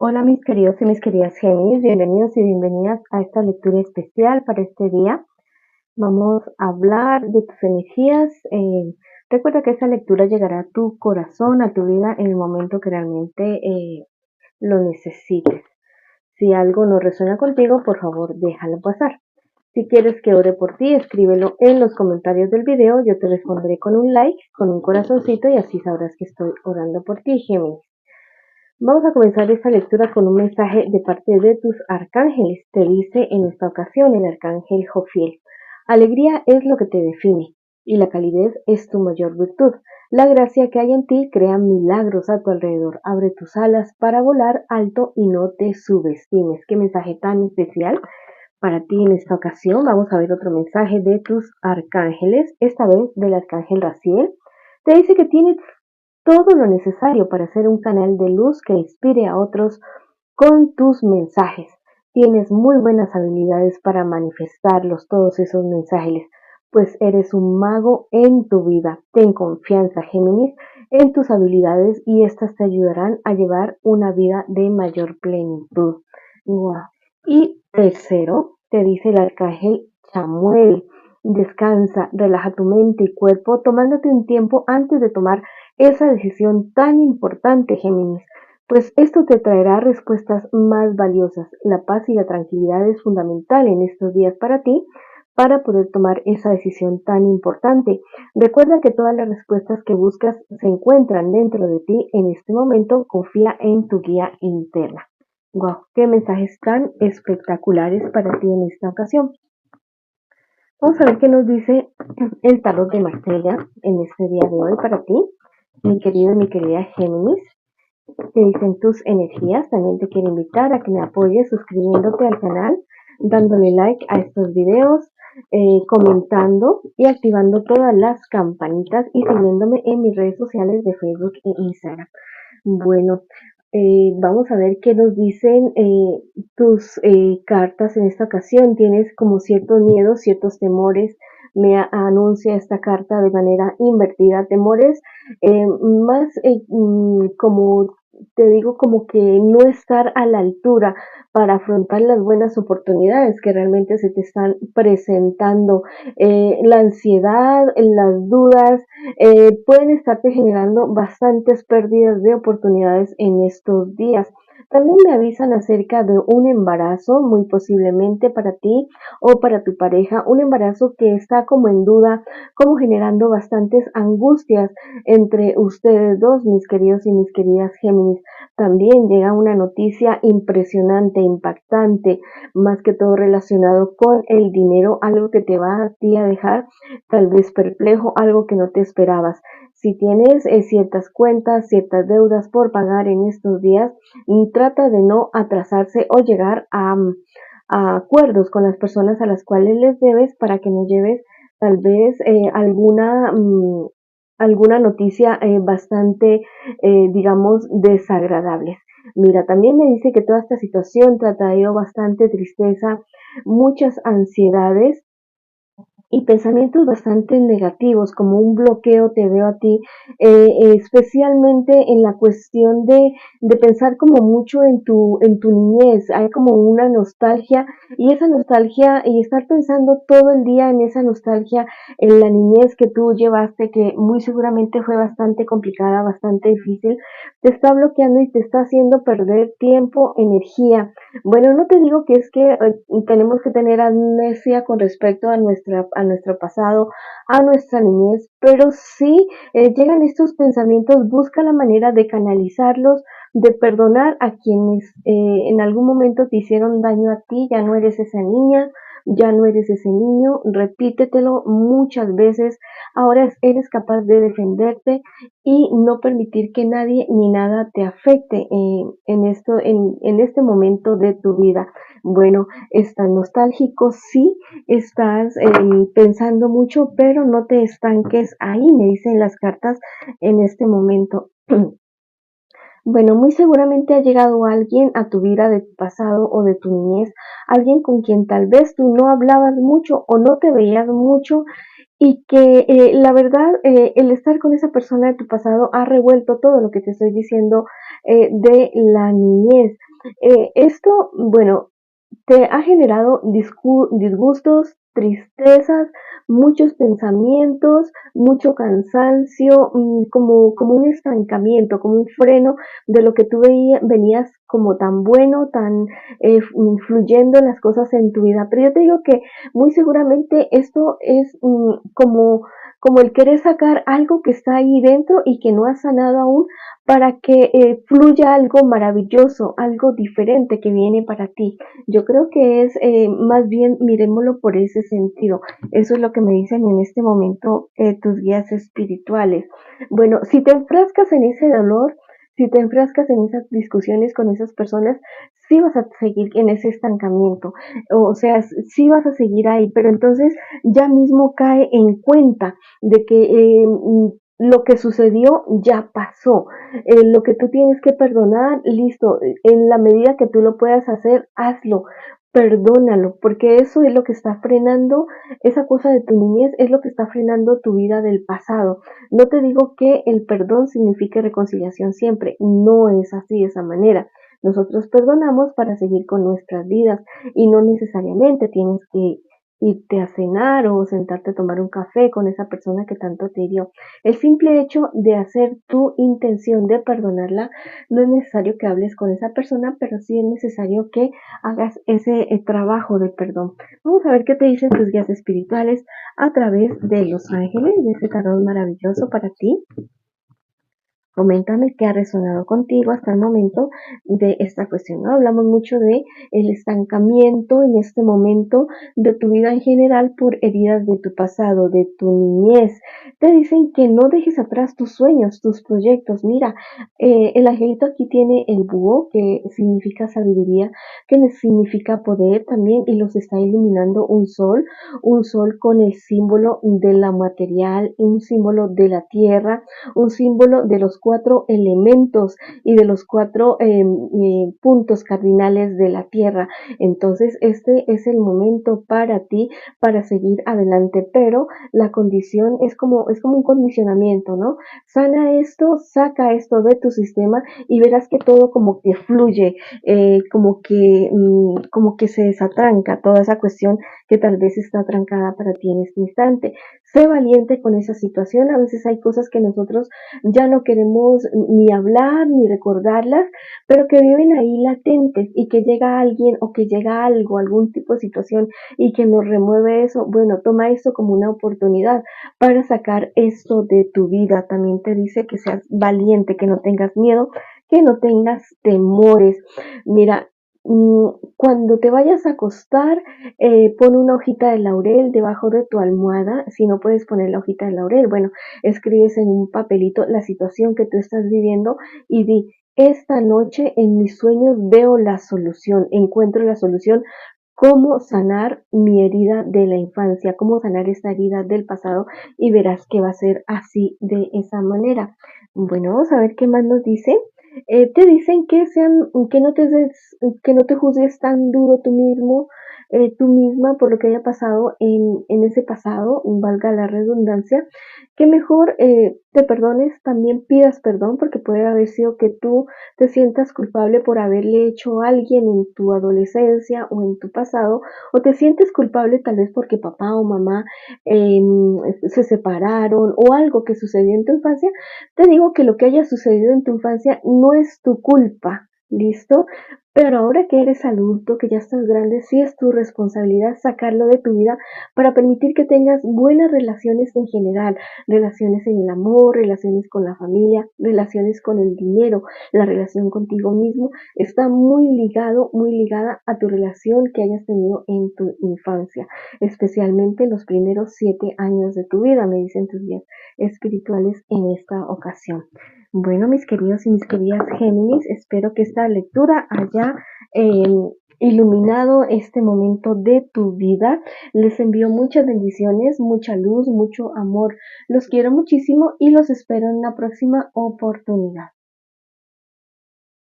Hola mis queridos y mis queridas Géminis, bienvenidos y bienvenidas a esta lectura especial para este día. Vamos a hablar de tus energías. Recuerda que esta lectura llegará a tu corazón, a tu vida en el momento que realmente lo necesites. Si algo no resuena contigo, por favor déjalo pasar. Si quieres que ore por ti, escríbelo en los comentarios del video. Yo te responderé con un like, con un corazoncito y así sabrás que estoy orando por ti, Géminis. Vamos a comenzar esta lectura con un mensaje de parte de tus arcángeles. Te dice en esta ocasión el arcángel Jofiel: alegría es lo que te define y la calidez es tu mayor virtud. La gracia que hay en ti crea milagros a tu alrededor. Abre tus alas para volar alto y no te subestimes. Qué mensaje tan especial para ti en esta ocasión. Vamos a ver otro mensaje de tus arcángeles, esta vez del arcángel Raziel. Te dice que tienes todo lo necesario para ser un canal de luz que inspire a otros con tus mensajes. Tienes muy buenas habilidades para manifestarlos, todos esos mensajes, pues eres un mago en tu vida. Ten confianza, Géminis, en tus habilidades y estas te ayudarán a llevar una vida de mayor plenitud. Wow. Y tercero, te dice el arcángel Chamuel: descansa, relaja tu mente y cuerpo, tomándote un tiempo antes de tomar esa decisión tan importante, Géminis, pues esto te traerá respuestas más valiosas. La paz y la tranquilidad es fundamental en estos días para ti, para poder tomar esa decisión tan importante. Recuerda que todas las respuestas que buscas se encuentran dentro de ti en este momento. Confía en tu guía interna. Wow, qué mensajes tan espectaculares para ti en esta ocasión. Vamos a ver qué nos dice el tarot de Marsella en este día de hoy para ti, mi querido y mi querida Géminis. Te dicen tus energías. También te quiero invitar a que me apoyes suscribiéndote al canal, dándole like a estos videos, comentando y activando todas las campanitas y siguiéndome en mis redes sociales de Facebook e Instagram. Bueno, vamos a ver qué nos dicen tus cartas en esta ocasión. Tienes como ciertos miedos, ciertos temores. Anuncia esta carta de manera invertida: temores más como te digo, como que no estar a la altura para afrontar las buenas oportunidades que realmente se te están presentando. La ansiedad, las dudas pueden estarte generando bastantes pérdidas de oportunidades en estos días. También me avisan acerca de un embarazo, muy posiblemente para ti o para tu pareja, un embarazo que está como en duda, como generando bastantes angustias entre ustedes dos, mis queridos y mis queridas Géminis. También llega una noticia impresionante, impactante, más que todo relacionado con el dinero, algo que te va a ti a dejar tal vez perplejo, algo que no te esperabas. Si tienes ciertas cuentas, ciertas deudas por pagar en estos días, trata de no atrasarse o llegar a acuerdos con las personas a las cuales les debes, para que no lleves tal vez alguna noticia bastante, digamos, desagradable. Mira, también me dice que toda esta situación te ha traído bastante tristeza, muchas ansiedades y pensamientos bastante negativos, como un bloqueo te veo a ti, especialmente en la cuestión de pensar como mucho en tu niñez. Hay como una nostalgia, y esa nostalgia, y estar pensando todo el día en esa nostalgia, en la niñez que tú llevaste, que muy seguramente fue bastante complicada, bastante difícil, te está bloqueando y te está haciendo perder tiempo, energía. Bueno, no te digo que es que tenemos que tener amnesia con respecto a nuestro pasado, a nuestra niñez, pero sí llegan estos pensamientos. Busca la manera de canalizarlos, de perdonar a quienes en algún momento te hicieron daño a ti. Ya no eres esa niña, ya no eres ese niño. Repítetelo muchas veces. Ahora eres capaz de defenderte y no permitir que nadie ni nada te afecte en este momento de tu vida. Bueno, estás nostálgico, sí, estás pensando mucho, pero no te estanques ahí, me dicen las cartas en este momento. Bueno, muy seguramente ha llegado alguien a tu vida de tu pasado o de tu niñez, alguien con quien tal vez tú no hablabas mucho o no te veías mucho, y que la verdad, el estar con esa persona de tu pasado ha revuelto todo lo que te estoy diciendo de la niñez. Esto, bueno, te ha generado disgustos, tristezas, muchos pensamientos, mucho cansancio, como un estancamiento, como un freno de lo que tú venías como tan bueno, tan fluyendo las cosas en tu vida. Pero yo te digo que muy seguramente esto es como el querer sacar algo que está ahí dentro y que no has sanado aún para que fluya algo maravilloso, algo diferente que viene para ti. Yo creo que es más bien, miremoslo por ese sentido. Eso es lo que me dicen en este momento tus guías espirituales. Bueno, si te enfrascas en ese dolor, si te enfrascas en esas discusiones con esas personas, sí vas a seguir en ese estancamiento. O sea, sí vas a seguir ahí, pero entonces ya mismo cae en cuenta de que lo que sucedió ya pasó. Lo que tú tienes que perdonar, listo, en la medida que tú lo puedas hacer, hazlo, perdónalo, porque eso es lo que está frenando, esa cosa de tu niñez es lo que está frenando tu vida del pasado. No te digo que el perdón signifique reconciliación siempre, no es así de esa manera. Nosotros perdonamos para seguir con nuestras vidas y no necesariamente tienes que irte a cenar o sentarte a tomar un café con esa persona que tanto te hirió. El simple hecho de hacer tu intención de perdonarla, no es necesario que hables con esa persona, pero sí es necesario que hagas ese trabajo de perdón. Vamos a ver qué te dicen tus guías espirituales a través de los ángeles, de ese tarot maravilloso para ti. Coméntame qué ha resonado contigo hasta el momento de esta cuestión, ¿no? Hablamos mucho de el estancamiento en este momento de tu vida en general por heridas de tu pasado, de tu niñez. Te dicen que no dejes atrás tus sueños, tus proyectos. Mira, el angelito aquí tiene el búho, que significa sabiduría, que significa poder también, y los está iluminando un sol con el símbolo de la material, un símbolo de la tierra, un símbolo de los 4 elementos y de los 4 puntos cardinales de la tierra. Entonces, este es el momento para ti para seguir adelante, pero la condición es como un condicionamiento, ¿no? Sana esto, saca esto de tu sistema y verás que todo como que fluye, como que se desatranca toda esa cuestión que tal vez está trancada para ti en este instante. Sé valiente con esa situación. A veces hay cosas que nosotros ya no queremos ni hablar ni recordarlas, pero que viven ahí latentes y que llega alguien o que llega algo, algún tipo de situación y que nos remueve eso. Bueno, toma esto como una oportunidad para sacar esto de tu vida. También te dice que seas valiente, que no tengas miedo, que no tengas temores. Mira, cuando te vayas a acostar, pon una hojita de laurel debajo de tu almohada. Si no puedes poner la hojita de laurel, bueno, escribes en un papelito la situación que tú estás viviendo y di, esta noche en mis sueños veo la solución, encuentro la solución, cómo sanar mi herida de la infancia, cómo sanar esta herida del pasado y verás que va a ser así de esa manera. Bueno, vamos a ver qué más nos dice. Te dicen que no te juzgues tan duro tú mismo, tú misma por lo que haya pasado en ese pasado, valga la redundancia, que mejor te perdones, también pidas perdón, porque puede haber sido que tú te sientas culpable por haberle hecho a alguien en tu adolescencia o en tu pasado, o te sientes culpable tal vez porque papá o mamá eh, se separaron o algo que sucedió en tu infancia. Te digo que lo que haya sucedido en tu infancia no es tu culpa, ¿listo? Pero ahora que eres adulto, que ya estás grande, sí es tu responsabilidad sacarlo de tu vida para permitir que tengas buenas relaciones en general, relaciones en el amor, relaciones con la familia, relaciones con el dinero, la relación contigo mismo, está muy ligada a tu relación que hayas tenido en tu infancia, especialmente los primeros 7 años de tu vida, me dicen tus guías espirituales en esta ocasión. Bueno, mis queridos y mis queridas Géminis, espero que esta lectura haya eh, iluminado este momento de tu vida. Les envío muchas bendiciones, mucha luz, mucho amor. Los quiero muchísimo y los espero en la próxima oportunidad.